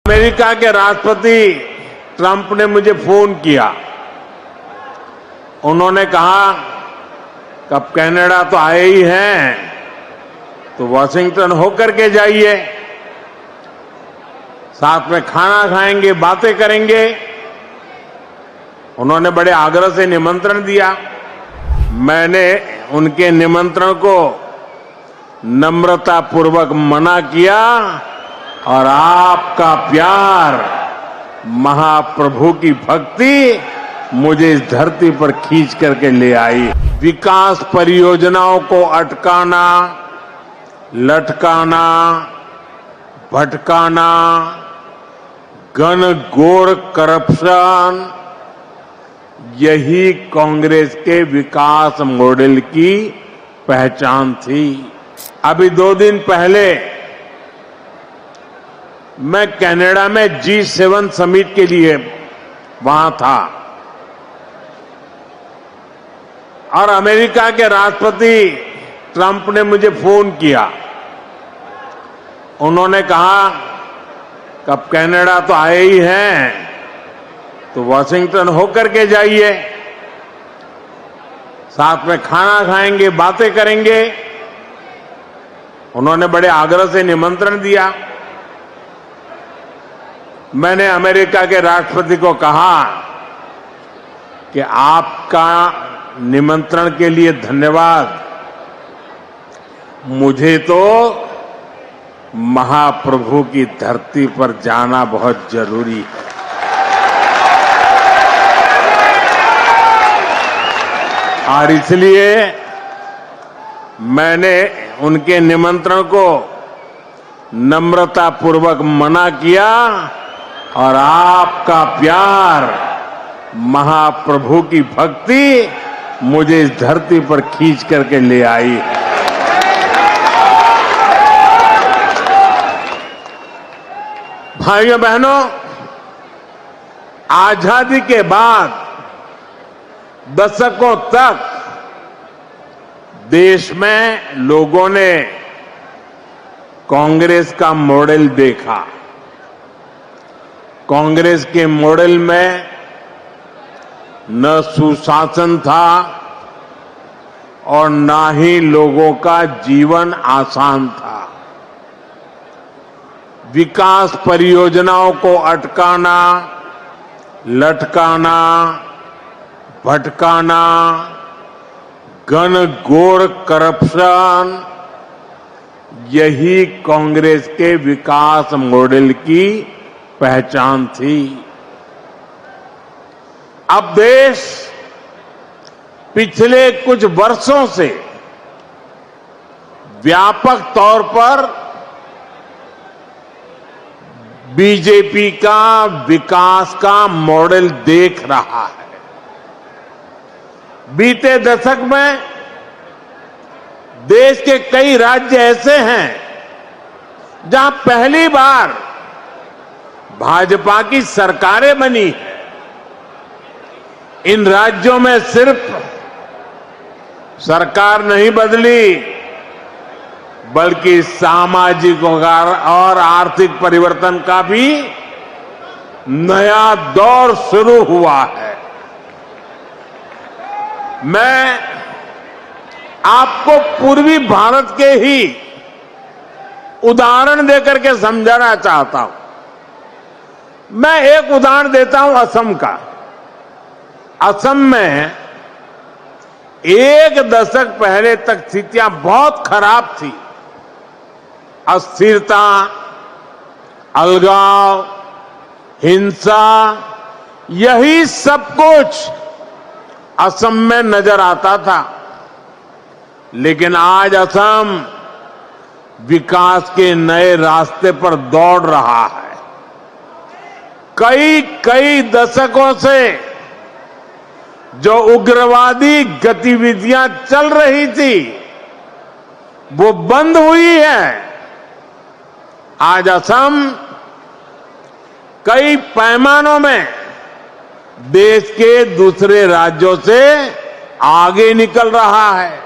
America के राष्ट्रपति Trump ने मुझे फोन किया। उन्होंने कहा कि अब कनाडा तो आए ही हैं, तो वॉशिंगटन होकर के जाइए, साथ में खाना खाएंगे, बातें करेंगे। उन्होंने बड़े आग्रह से निमंत्रण दिया। मैंने उनके निमंत्रण को नम्रतापूर्वक मना किया और आपका प्यार, महाप्रभु की भक्ति मुझे इस धरती पर खींच करके ले आई। विकास परियोजनाओं को अटकाना, लटकाना, भटकाना, घनघोर करप्शन, यही कांग्रेस के विकास मॉडल की पहचान थी। अभी 2 दिन पहले मैं कनाडा में G7 समिट के लिए वहां था और अमेरिका के राष्ट्रपति ट्रंप ने मुझे फोन किया। उन्होंने कहा कि अब कनाडा तो आए ही हैं, तो वॉशिंगटन होकर के जाइए, साथ में खाना खाएंगे, बातें करेंगे। उन्होंने बड़े आग्रह से निमंत्रण दिया। मैंने अमेरिका के राष्ट्रपति को कहा कि आपका निमंत्रण के लिए धन्यवाद, मुझे तो महाप्रभु की धरती पर जाना बहुत जरूरी है। और इसलिए मैंने उनके निमंत्रण को नम्रतापूर्वक मना किया और आपका प्यार, महाप्रभु की भक्ति मुझे इस धरती पर खींच करके ले आई। भाइयों बहनों, आजादी के बाद दशकों तक देश में लोगों ने कांग्रेस का मॉडल देखा। कांग्रेस के मॉडल में न सुशासन था और न ही लोगों का जीवन आसान था। विकास परियोजनाओं को अटकाना, लटकाना, भटकाना, घनघोर करप्शन, यही कांग्रेस के विकास मॉडल की पहचान थी। अब देश पिछले कुछ वर्षों से व्यापक तौर पर बीजेपी का विकास का मॉडल देख रहा है। बीते दशक में देश के कई राज्य ऐसे हैं जहां पहली बार भाजपा की सरकारें बनी है। इन राज्यों में सिर्फ सरकार नहीं बदली, बल्कि सामाजिक और आर्थिक परिवर्तन का भी नया दौर शुरू हुआ है। मैं आपको पूर्वी भारत के ही उदाहरण देकर के समझाना चाहता हूं। मैं एक उदाहरण देता हूं असम का। असम में 1 दशक पहले तक स्थितियां बहुत खराब थी। अस्थिरता, अलगाव, हिंसा, यही सब कुछ असम में नजर आता था। लेकिन आज असम विकास के नए रास्ते पर दौड़ रहा है। कई दशकों से जो उग्रवादी गतिविधियां चल रही थी, वो बंद हुई है। आज असम कई पैमानों में देश के दूसरे राज्यों से आगे निकल रहा है।